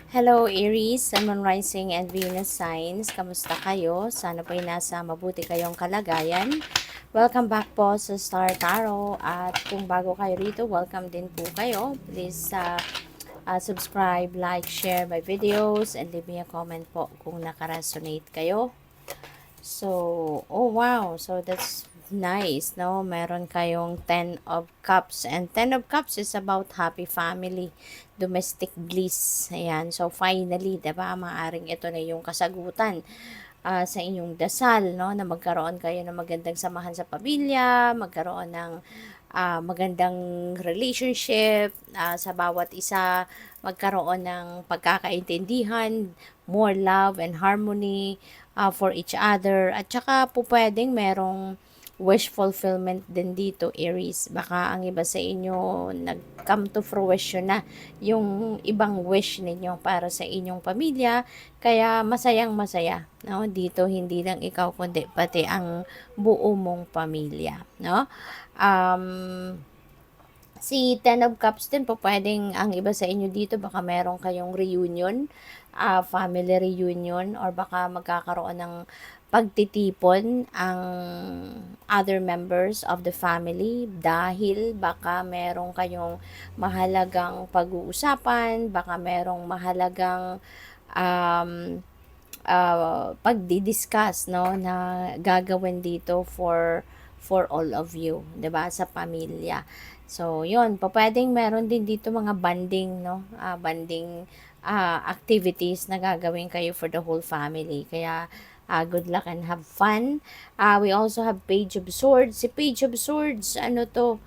Hello Aries, Sun, Moon, Rising, and Venus signs. Kamusta kayo? Sana po'y nasa mabuti kayong kalagayan. Welcome back po sa Star Tarot. At kung bago kayo rito, welcome din po kayo. Please subscribe, like, share my videos, and leave me a comment po kung nakaresonate kayo. So, oh wow. So, that's nice, no? Meron kayong 10 of Cups. And 10 of Cups is about happy family, domestic bliss. Ayan. So, finally, diba? Maaring ito na yung kasagutan sa inyong dasal, no? Na magkaroon kayo ng magandang samahan sa pamilya, magkaroon ng magandang relationship, sa bawat isa magkaroon ng pagkakaintindihan, more love and harmony for each other. At saka po pwedeng merong wish fulfillment din dito, Aries. Baka ang iba sa inyo nag-come to fruition na yung ibang wish ninyo para sa inyong pamilya. Kaya masayang masaya, no? Dito hindi lang ikaw kundi pati ang buo mong pamilya, no? Si Ten of Cups din po, pwedeng ang iba sa inyo dito, baka meron kayong reunion, family reunion, or baka magkakaroon ng pagtitipon ang other members of the family dahil baka meron kayong mahalagang pag-uusapan, baka merong mahalagang um, pagdi-discuss, no, na gagawin dito for all of you, 'di ba, sa pamilya. So, 'yun, pwedeng meron din dito mga banding, no, banding activities na gagawin kayo for the whole family. Kaya good luck and have fun. We also have Page of Swords. Si Page of Swords, ano to,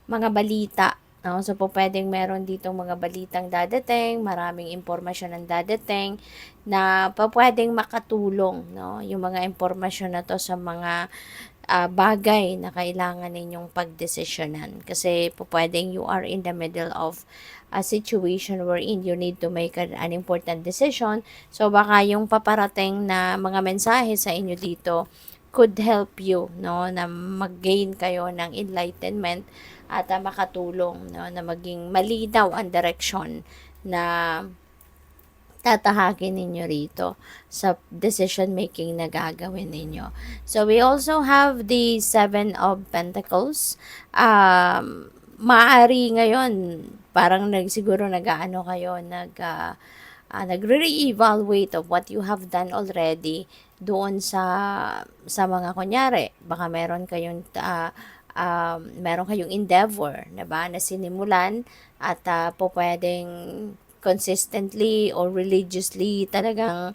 mga balita. No? So, pwedeng meron ditong mga balitang dadating, maraming impormasyon ang dadating na pwedeng makatulong, no? Yung mga impormasyon na to sa mga bagay na kailangan ninyong pagdesisyonan. Kasi pwedeng you are in the middle of a situation wherein you need to make an important decision. So, baka yung paparating na mga mensahe sa inyo dito could help you, no, na mag-gain kayo ng enlightenment at makatulong, no, na maging malinaw ang direction na tatahakin ninyo rito sa decision making na gagawin ninyo. So, we also have the Seven of Pentacles. Maaari ngayon, parang siguro nag-ano kayo, nagre-reevaluate of what you have done already doon sa mga kunyari. Baka meron kayong endeavor, 'di ba, na sinimulan at pwedeng consistently or religiously talagang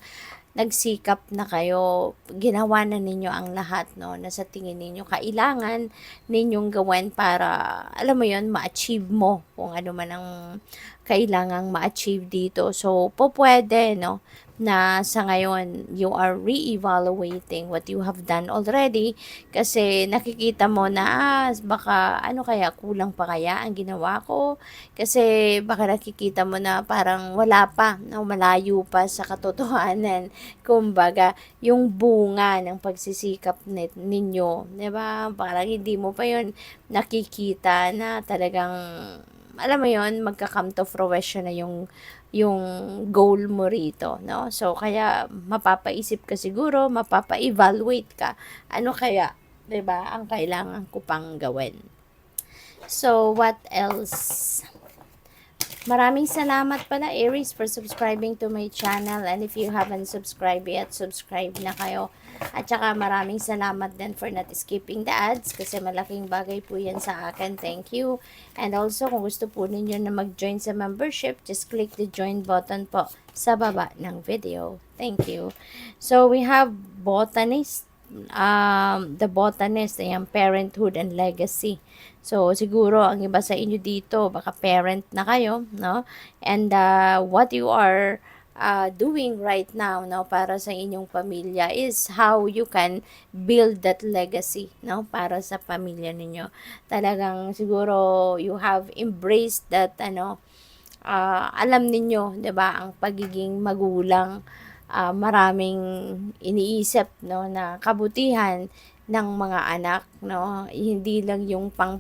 nagsikap na kayo, ginawa na ninyo ang lahat, no, na sa tingin ninyo kailangan ninyong gawin para, alam mo yon, ma-achieve mo kung ano man ang kailangang ma-achieve dito. So, pwede, no, na sa ngayon, you are re-evaluating what you have done already kasi nakikita mo na, baka, ano kaya, kulang pa kaya ang ginawa ko? Kasi baka nakikita mo na parang wala pa, no, malayo pa sa katotohanan. Kumbaga, yung bunga ng pagsisikap ninyo, 'di ba? Parang hindi mo pa 'yon nakikita na talagang, alam mo 'yon, magka-come to fruition na yung goal mo rito, no? So, kaya mapapaisip ka siguro, mapapa-evaluate ka. Ano kaya, 'di ba, ang kailangan ko pang gawin? So, what else? Maraming salamat pala, Aries, for subscribing to my channel. And if you haven't subscribed yet, subscribe na kayo. At saka maraming salamat din for not skipping the ads kasi malaking bagay po yan sa akin. Thank you. And also, kung gusto po ninyo na mag-join sa membership, just click the join button po sa baba ng video. Thank you. So, we have botanist. The botanist, ayan, parenthood and legacy. So, siguro, ang iba sa inyo dito, baka parent na kayo, no? And what you are doing right now, no, para sa inyong pamilya is how you can build that legacy, no, para sa pamilya ninyo. Talagang, siguro, you have embraced that, alam ninyo, 'di ba, ang pagiging magulang, maraming iniisip, no, na kabutihan ng mga anak, no, hindi lang yung pang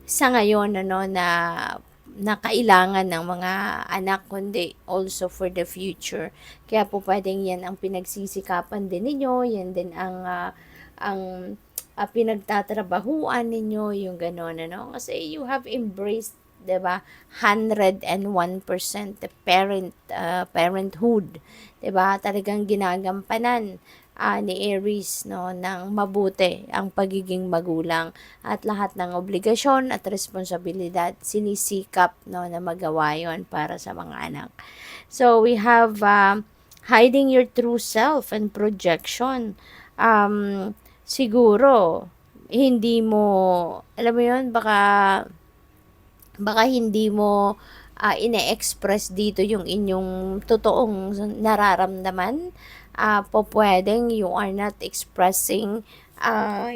sa ngayon, na na kailangan ng mga anak, kundi also for the future. Kaya po pwedeng yan ang pinagsisikapan din ninyo, yan din ang pinagtatrabahuan ninyo, yung gano'n, ano? Kasi you have embraced, 'di ba? 101% the parenthood, 'di ba? Talagang ginagampanan ni Aries, no, ng mabuti ang pagiging magulang, at lahat ng obligasyon at responsibilidad sinisikap, no, na magawa yon para sa mga anak. So we have hiding your true self and projection. Siguro hindi mo, alam mo yon, baka hindi mo ine-express dito yung inyong totoong nararamdaman. Po pwedeng you are not expressing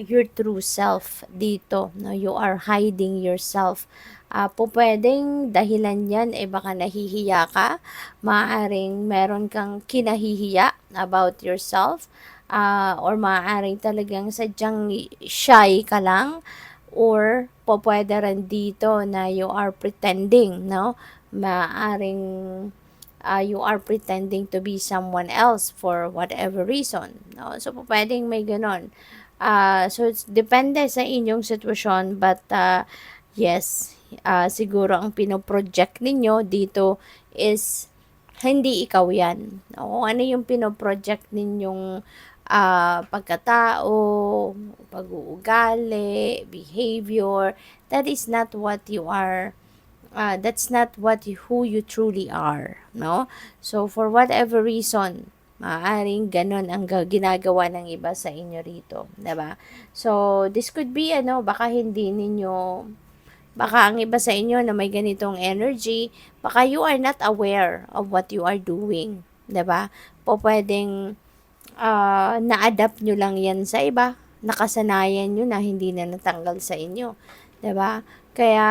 your true self dito, no? You are hiding yourself. Po pwedeng dahilan yan baka nahihiya ka, maaaring meron kang kinahihiya about yourself, or maaaring talagang sadyang shy ka lang, or pwede rin dito na you are pretending, no? Maaring you are pretending to be someone else for whatever reason, no? So pwedeng may ganon. So it's depende sa inyong sitwasyon, but yes, siguro ang pinoproject ninyo dito is hindi ikaw yan. O ano yung pinoproject ninyong pagkatao, pag-uugali, behavior, that is not what you are. That's not who you truly are, no? So for whatever reason, maaaring ganon ang ginagawa ng iba sa inyo rito, 'di ba? So this could be baka hindi ninyo, baka ang iba sa inyo na may ganitong energy, baka you are not aware of what you are doing, 'di ba? Pwedeng na-adapt nyo lang yan sa iba, nakasanayan nyo na hindi na natanggal sa inyo, 'di ba? Kaya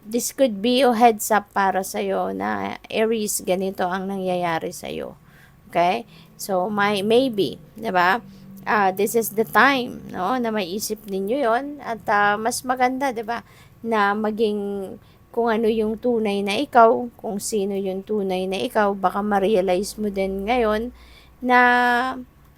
this could be a heads up para sa iyo na Aries, ganito ang nangyayari sa iyo. Okay? So maybe, 'di ba? This is the time, no, na maiisip ninyo 'yon, at mas maganda, 'di ba, na maging kung ano yung tunay na ikaw, kung sino yung tunay na ikaw, baka ma-realize mo din ngayon na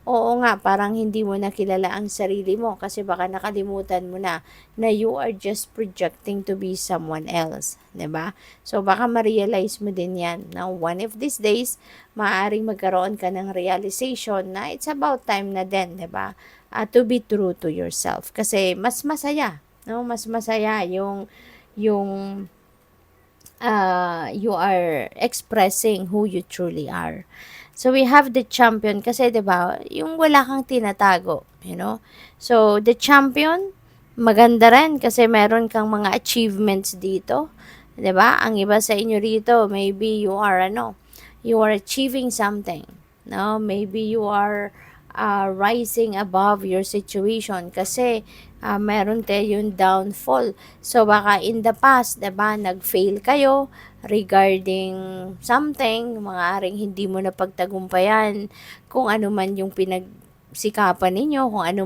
oo nga, parang hindi mo na kilala ang sarili mo kasi baka nakalimutan mo na you are just projecting to be someone else, 'di ba? So baka ma-realize mo din 'yan. Now, one of these days, maaaring magkaroon ka ng realization na it's about time na din, 'di ba? To be true to yourself kasi mas masaya, no? Mas masaya yung you are expressing who you truly are. So we have the champion kasi 'di ba, yung wala kang tinatago, you know. So the champion, maganda rin kasi meron kang mga achievements dito, 'di ba? Ang iba sa inyo rito, maybe you are you are achieving something, no? Maybe you are rising above your situation kasi meron tayong downfall. So baka in the past, 'di ba, nag-fail kayo regarding something, maaaring hindi mo na pagtagumpayan kung ano man yung pinagsikapan ninyo, kung ano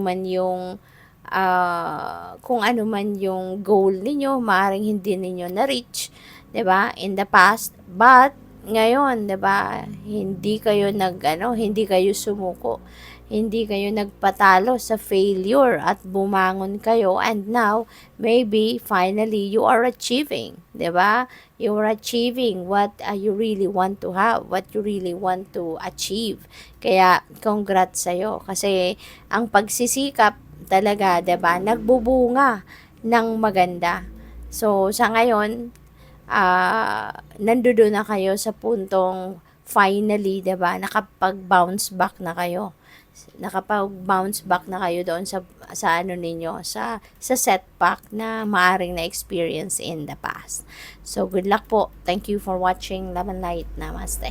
man yung goal ninyo, maaaring hindi ninyo na-reach, 'di ba, in the past. But ngayon, 'di ba, hindi kayo sumuko. Hindi kayo nagpatalo sa failure at bumangon kayo, and now maybe finally you are achieving, 'di ba? You are achieving what you really want to have, what you really want to achieve. Kaya congrats sa iyo kasi ang pagsisikap talaga, 'di ba, nagbubunga ng maganda. So sa ngayon, nandoon na kayo sa puntong finally, 'di ba, nakapag-bounce back na kayo. Nakapag-bounce back na kayo doon sa ano ninyo, sa setback na maaring na experience in the past. So good luck po. Thank you for watching Love and Light. Namaste.